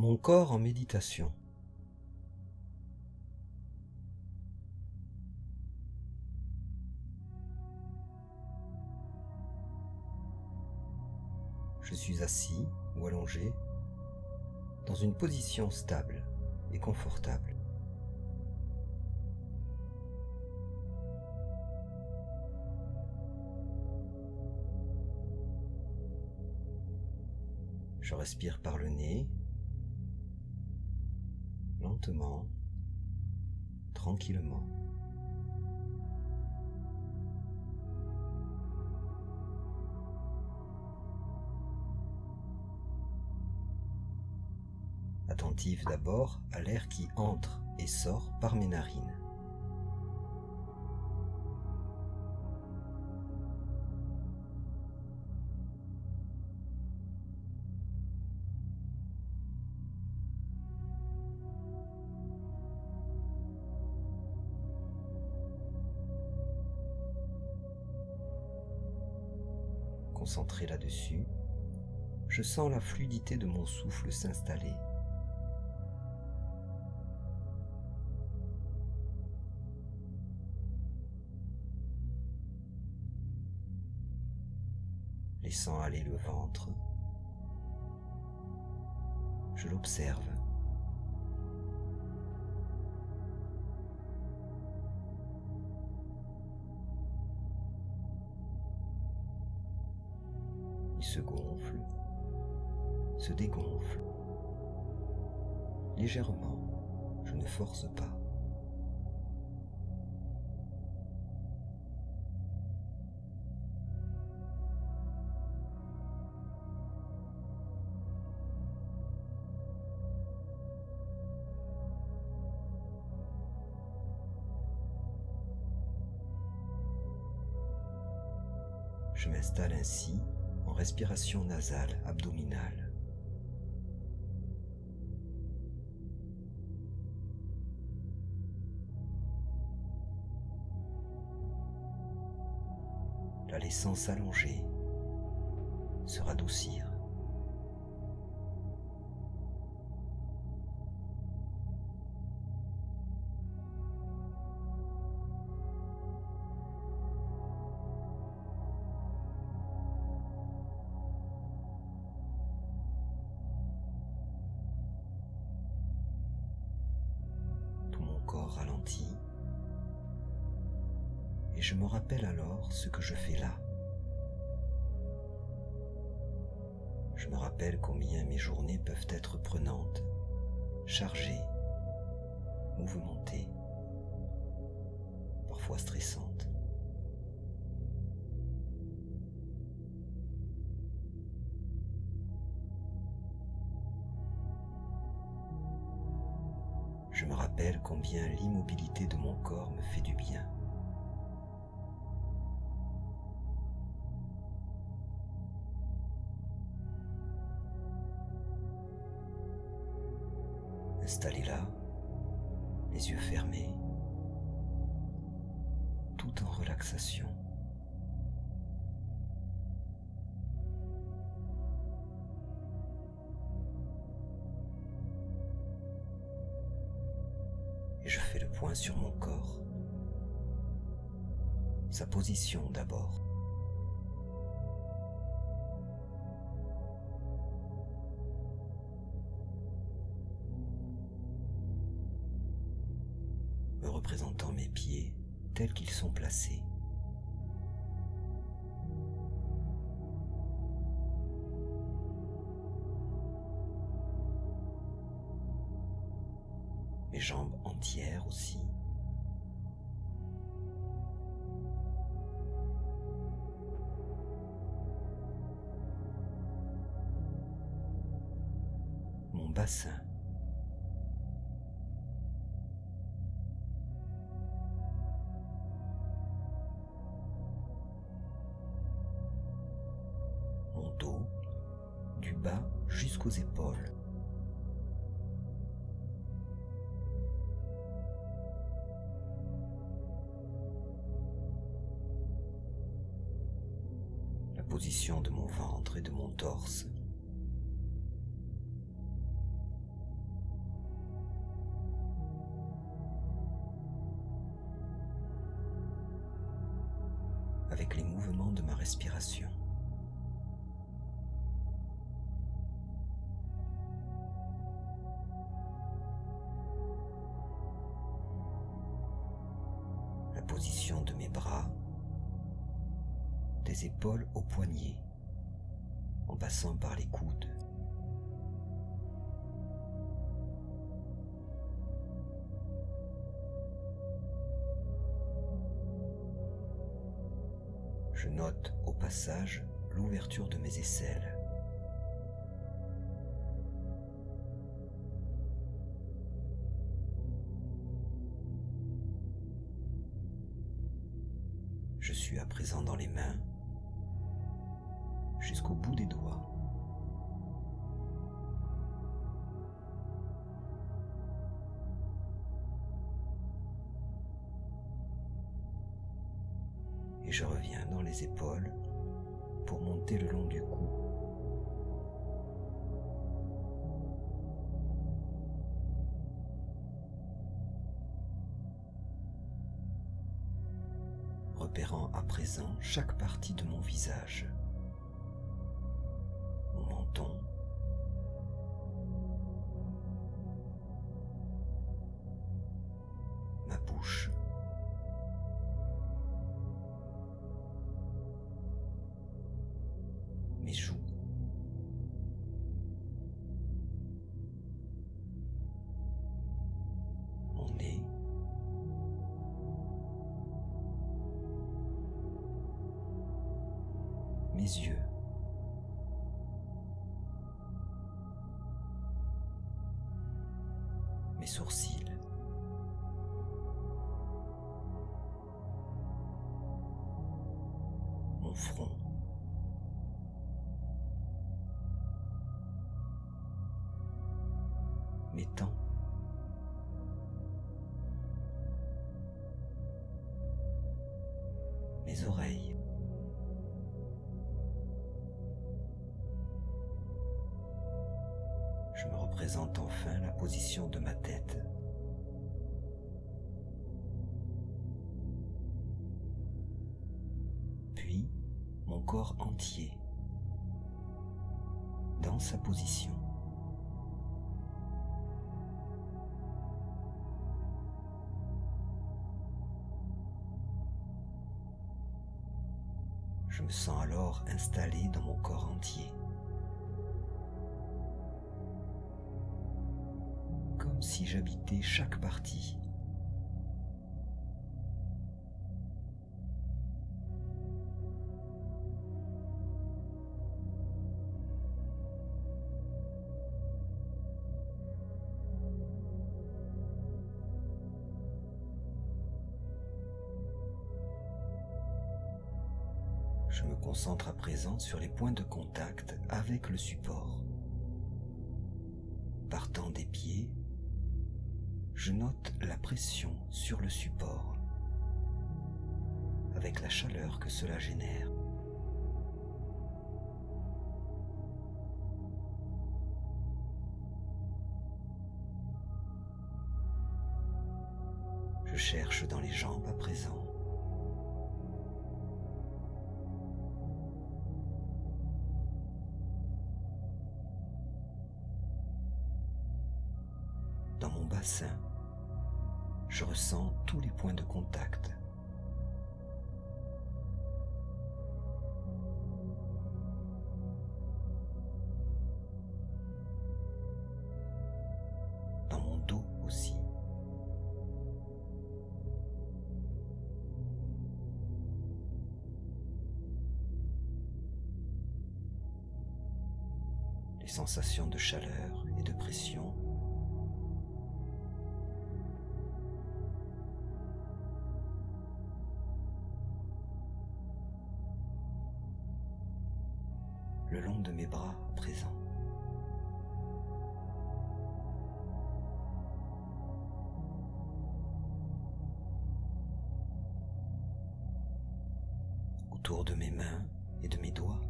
Mon corps en méditation. Je suis assis ou allongé dans une position stable et confortable. Je respire par le nez, lentement, tranquillement. Attentif d'abord à l'air qui entre et sort par mes narines. Concentré là-dessus, je sens la fluidité de mon souffle s'installer. Laissant aller le ventre, je l'observe. Il se gonfle, se dégonfle, légèrement, je ne force pas. Je m'installe ainsi en respiration nasale abdominale. La laissant s'allonger, se radoucir. Corps ralentit et je me rappelle alors ce que je fais là. Je me rappelle combien mes journées peuvent être prenantes, chargées, mouvementées, parfois stressantes. Je me rappelle combien l'immobilité de mon corps me fait du bien. Installé là, les yeux fermés, tout en relaxation. Et je fais le point sur mon corps, sa position d'abord. Me représentant mes pieds tels qu'ils sont placés. Mes jambes entières aussi. Mon bassin. Mon dos, du bas jusqu'aux épaules. Position de mon ventre et de mon torse. avec les mouvements de ma respiration. La position de mes bras, des épaules aux poignets, en passant par les coudes. Je note au passage l'ouverture de mes aisselles. Je suis à présent dans les mains, jusqu'au bout des doigts. Et je reviens dans les épaules pour monter le long du cou. Repérant à présent chaque partie de mon visage. Mon menton, ma bouche, mes joues, mon nez, mes yeux, mes sourcils, mon front, mes tempes, mes oreilles, je me représente enfin la position de ma tête. Puis mon corps entier dans sa position. Je me sens alors installé dans mon corps entier, comme si j'habitais chaque partie. Je me concentre à présent sur les points de contact avec le support. Partant des pieds, je note la pression sur le support, avec la chaleur que cela génère. Je cherche dans les jambes à présent. Dans mon bassin, je ressens tous les points de contact. Dans mon dos aussi. Les sensations de chaleur et de pression le long de mes bras à présent. Autour de mes mains et de mes doigts.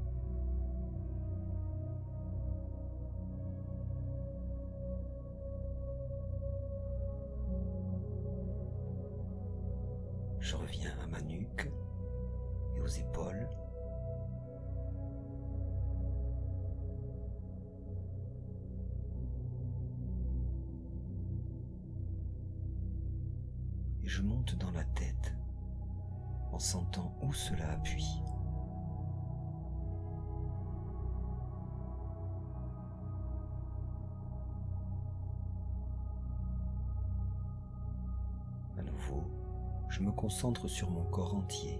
Je reviens à ma nuque et et aux épaules. Et je monte dans la tête en sentant où cela appuie. À nouveau, je me concentre sur mon corps entier.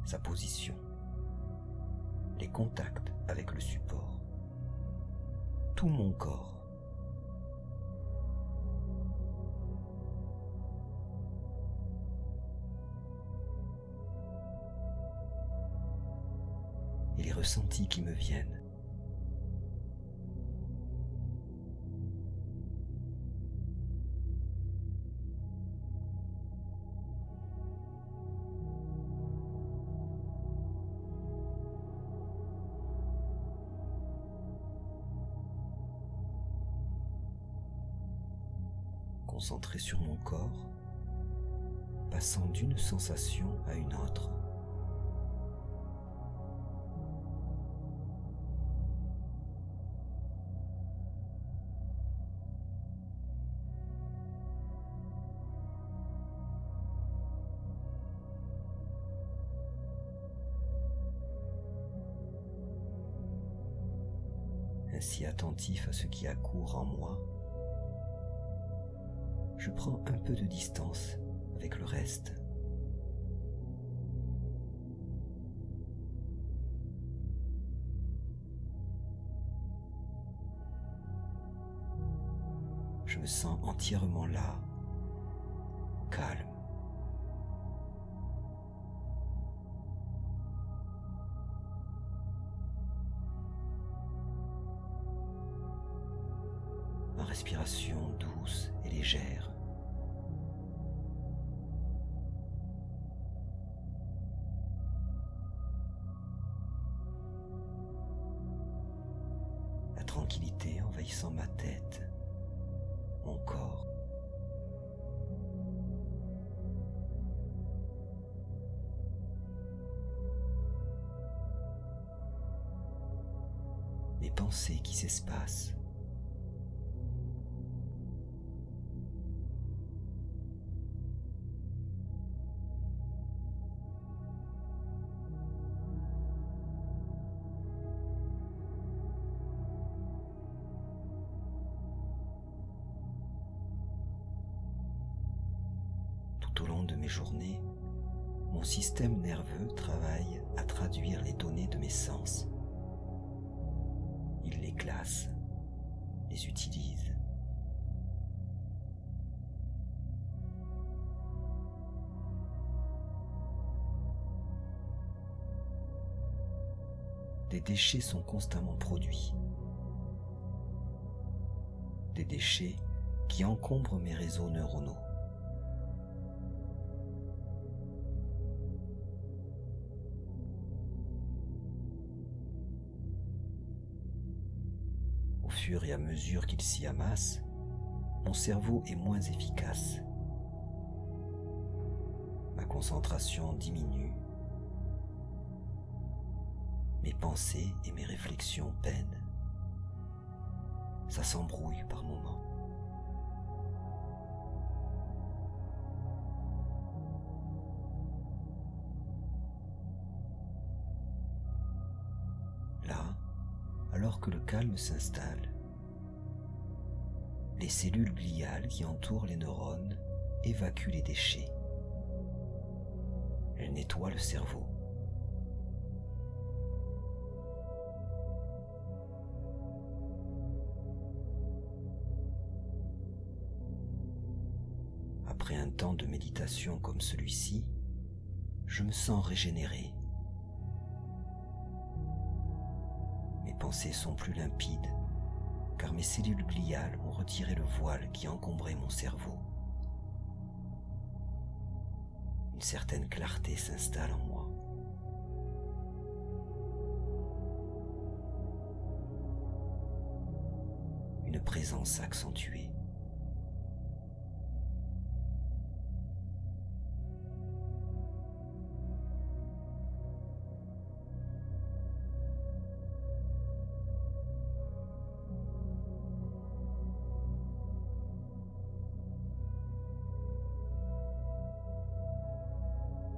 Sa position, les contacts avec le support, tout mon corps. Et les ressentis qui me viennent. Concentré sur mon corps, passant d'une sensation à une autre. Ainsi attentif à ce qui accourt en moi, je prends un peu de distance avec le reste. Je me sens entièrement là, calme. Ma respiration douce et légère. La tranquillité envahissant ma tête, mon corps. Mes pensées qui s'espacent. Tout au long de mes journées, mon système nerveux travaille à traduire les données de mes sens. Il les classe, les utilise. Des déchets sont constamment produits. Des déchets qui encombrent mes réseaux neuronaux. Au fur et à mesure qu'il s'y amasse, mon cerveau est moins efficace. Ma concentration diminue. Mes pensées et mes réflexions peinent. Ça s'embrouille par moments. Là, alors que le calme s'installe, les cellules gliales qui entourent les neurones évacuent les déchets. Elles nettoient le cerveau. Après un temps de méditation comme celui-ci, je me sens régénéré. Mes pensées sont plus limpides, car mes cellules gliales ont retiré le voile qui encombrait mon cerveau. Une certaine clarté s'installe en moi. une présence accentuée.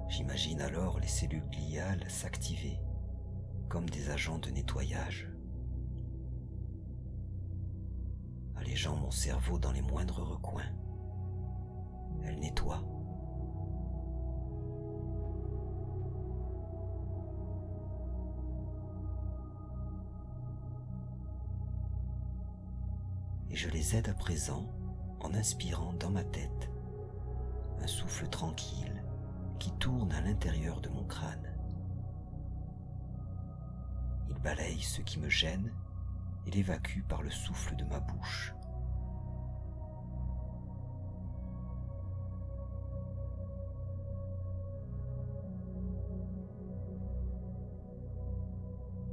J'imagine alors les cellules gliales s'activer comme des agents de nettoyage, allégeant mon cerveau dans les moindres recoins. Elles nettoient. Et je les aide à présent en inspirant dans ma tête un souffle tranquille qui tourne à l'intérieur de mon crâne. Il balaye ce qui me gêne et l'évacue par le souffle de ma bouche.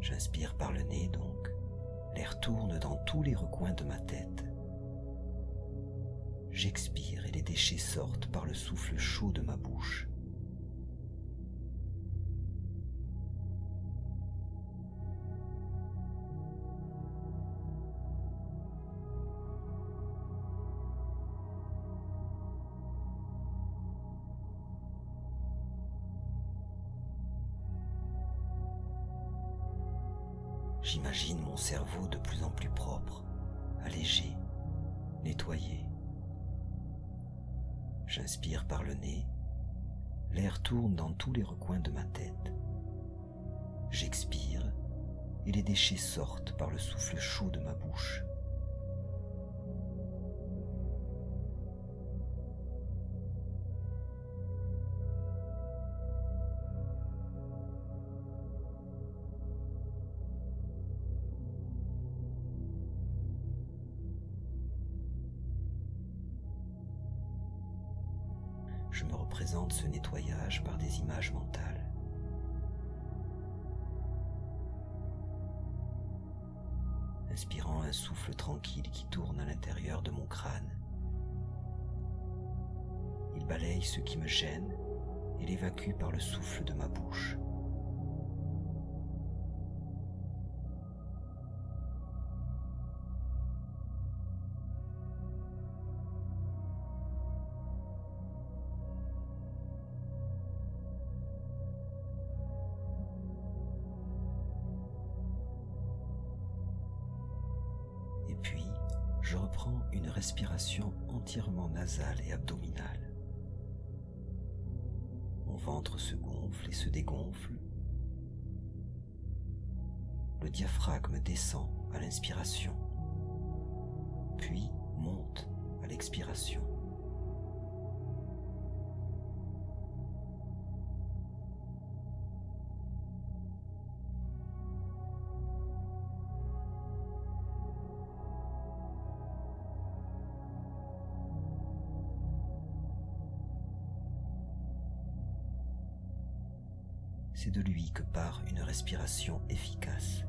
J'inspire par le nez donc, l'air tourne dans tous les recoins de ma tête. J'expire et les déchets sortent par le souffle chaud de ma bouche. J'imagine mon cerveau de plus en plus propre, allégé, nettoyé. J'inspire par le nez, l'air tourne dans tous les recoins de ma tête. J'expire et les déchets sortent par le souffle chaud de ma bouche. Je me représente ce nettoyage par des images mentales. Inspirant un souffle tranquille qui tourne à l'intérieur de mon crâne. Il balaye ce qui me gêne et l'évacue par le souffle de ma bouche. Et puis, je reprends une respiration entièrement nasale et abdominale. Mon ventre se gonfle et se dégonfle. Le diaphragme descend à l'inspiration, puis monte à l'expiration. C'est de lui que part une respiration efficace,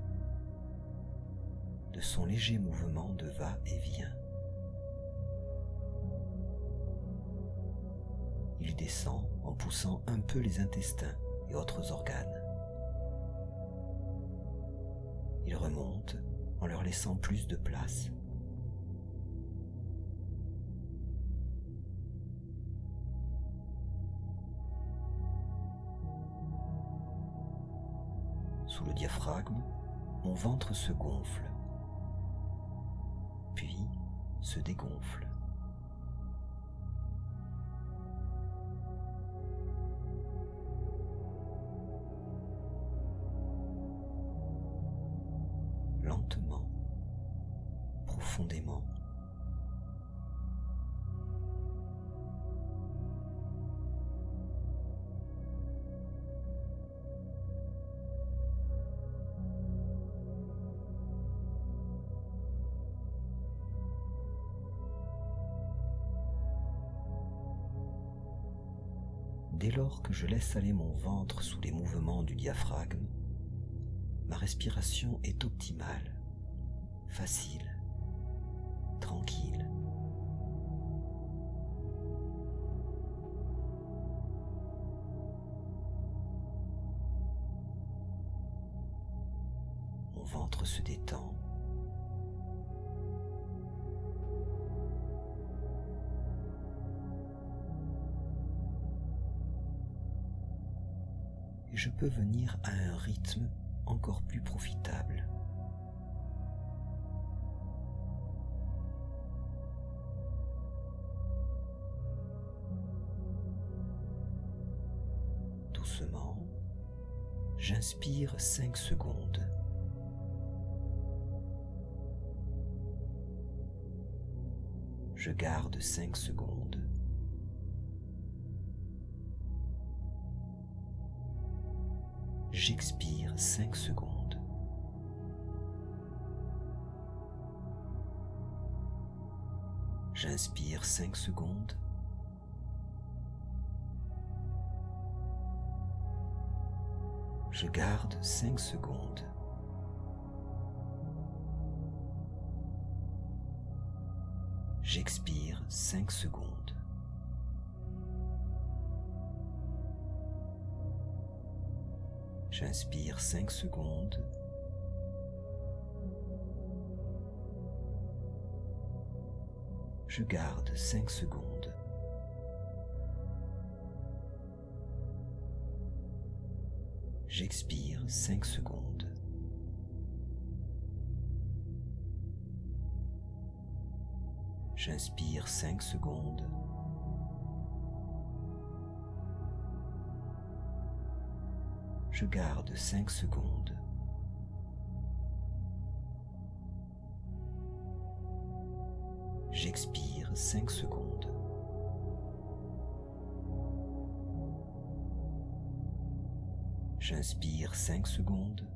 de son léger mouvement de va-et-vient. Il descend en poussant un peu les intestins et autres organes. Il remonte en leur laissant plus de place. Sous le diaphragme, mon ventre se gonfle, puis se dégonfle. Lentement, profondément. Dès lors que je laisse aller mon ventre sous les mouvements du diaphragme, ma respiration est optimale, facile. tranquille. Mon ventre se détend. Et je peux venir à un rythme encore plus profitable. Doucement, j'inspire 5 secondes. Je garde 5 secondes. J'expire 5 secondes. J'inspire 5 secondes. Je garde 5 secondes. J'expire 5 secondes. J'inspire 5 secondes. Je garde 5 secondes. J'expire 5 secondes. J'inspire 5 secondes. Je garde 5 secondes. J'expire 5 secondes. J'inspire 5 secondes.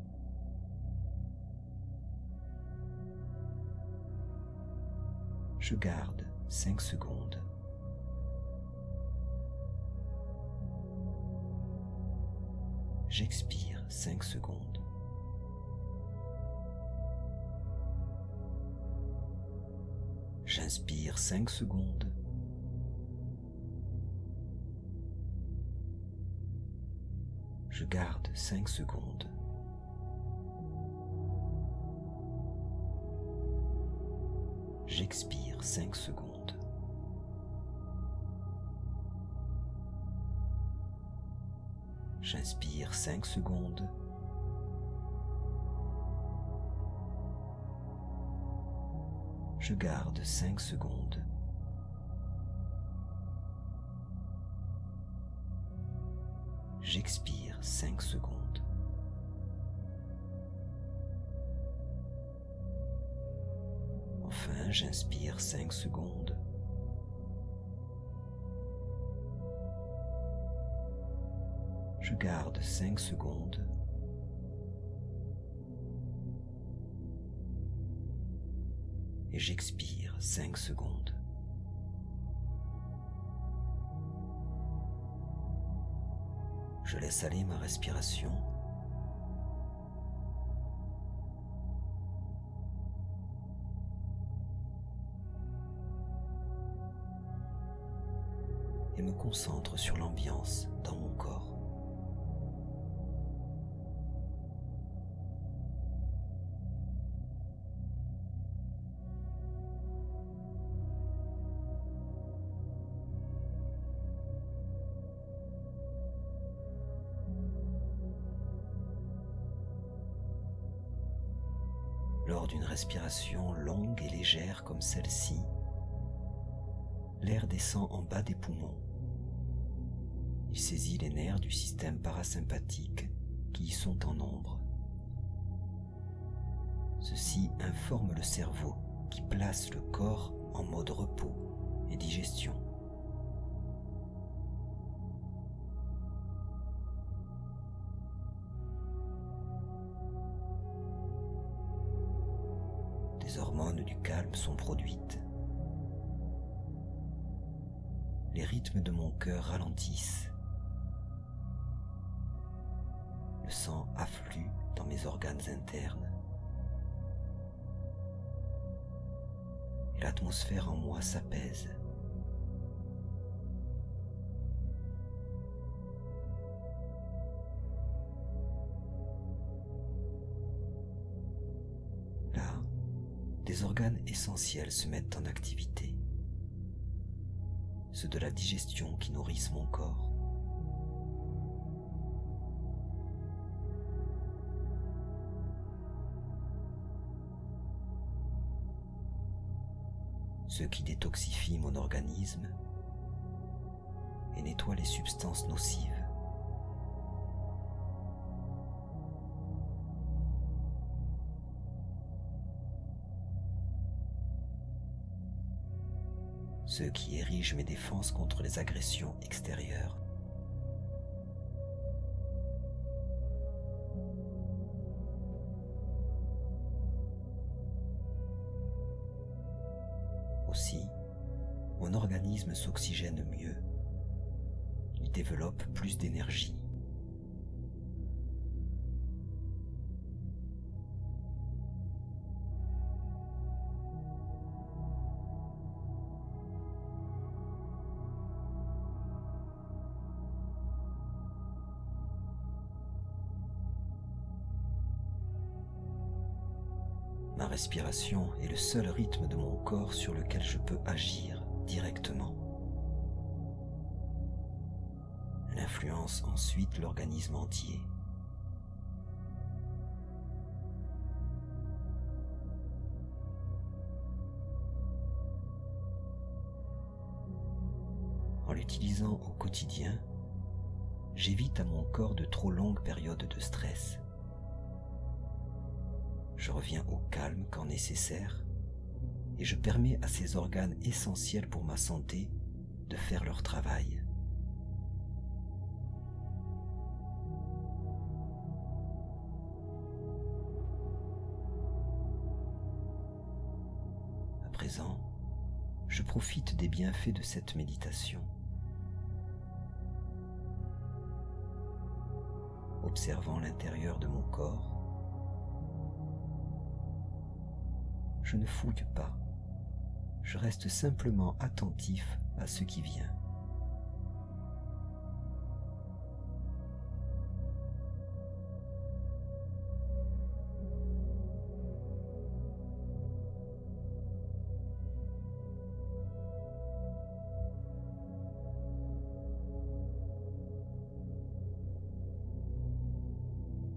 Je garde 5 secondes. J'expire 5 secondes. J'inspire 5 secondes. Je garde 5 secondes. J'expire 5 secondes. J'inspire 5 secondes. Je garde 5 secondes. J'expire 5 secondes. Enfin, j'inspire 5 secondes. Je garde 5 secondes. Et j'expire 5 secondes. Je laisse aller ma respiration. Et me concentre sur l'ambiance dans mon corps. Lors d'une respiration longue et légère comme celle-ci, l'air descend en bas des poumons. Il saisit les nerfs du système parasympathique qui y sont en nombre. Ceci informe le cerveau qui place le corps en mode repos et digestion. Des hormones du calme sont produites. Les rythmes de mon cœur ralentissent. Le sang afflue dans mes organes internes. Et l'atmosphère en moi s'apaise. Là, des organes essentiels se mettent en activité, ceux de la digestion qui nourrissent mon corps. Ceux qui détoxifient mon organisme et nettoient les substances nocives. Ceux qui érigent mes défenses contre les agressions extérieures. Aussi, mon organisme s'oxygène mieux. Il développe plus d'énergie. Ma respiration est le seul rythme de mon corps sur lequel je peux agir directement. Elle influence ensuite l'organisme entier. En l'utilisant au quotidien, j'évite à mon corps de trop longues périodes de stress. Je reviens au calme quand nécessaire et je permets à ces organes essentiels pour ma santé de faire leur travail. À présent, je profite des bienfaits de cette méditation. Observant l'intérieur de mon corps, je ne fouille pas, je reste simplement attentif à ce qui vient.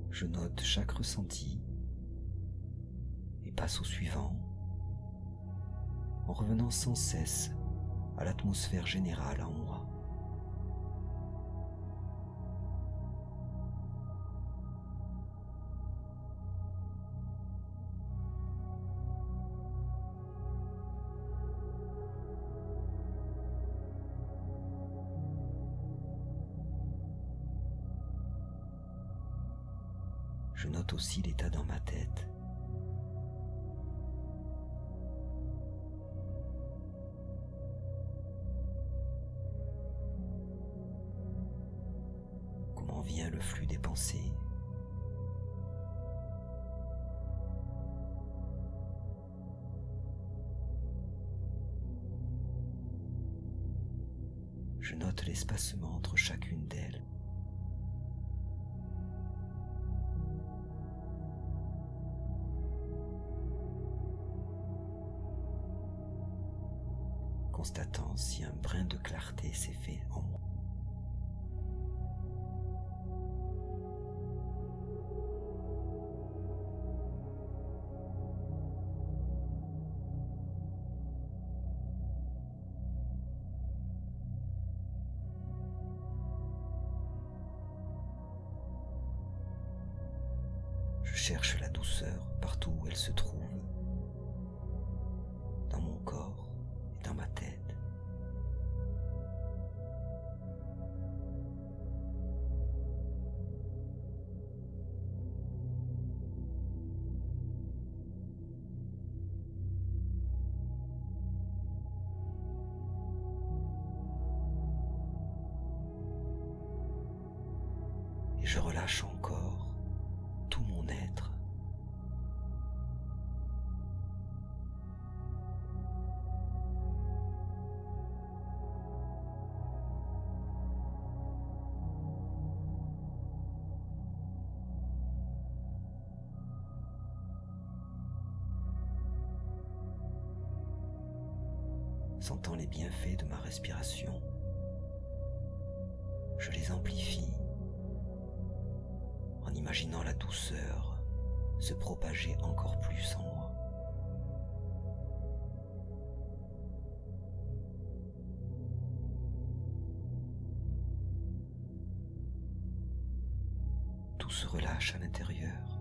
Je note chaque ressenti et passe au suivant, en revenant sans cesse à l'atmosphère générale en moi. Je note aussi l'état dans ma tête. Comment vient le flux des pensées? Je note l'espacement entre chacune d'elles. Constatant si un brin de clarté s'est fait en moi. Je cherche la douceur partout où elle se trouve, dans mon corps et dans ma tête. Et je relâche encore tout mon être. sentant les bienfaits de ma respiration. Je les amplifie en imaginant la douceur se propager encore plus en moi. Tout se relâche à l'intérieur,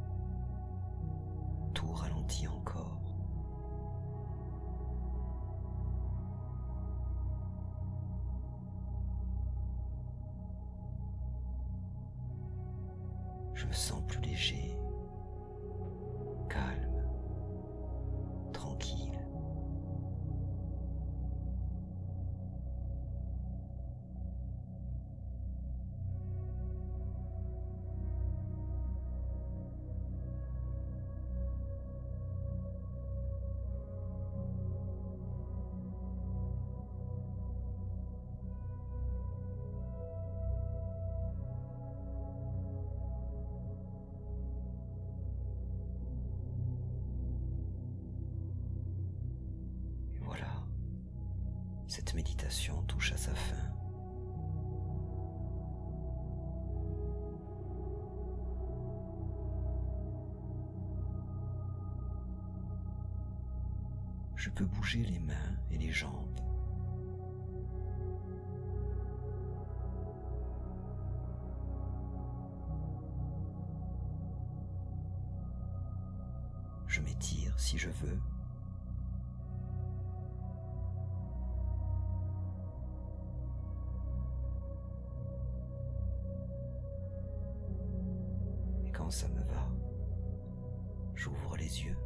tout ralentit encore. Je me sens plus léger, calme, tranquille. Cette méditation touche à sa fin. Je peux bouger les mains et les jambes. Je m'étire si je veux. Quand ça me va, j'ouvre les yeux.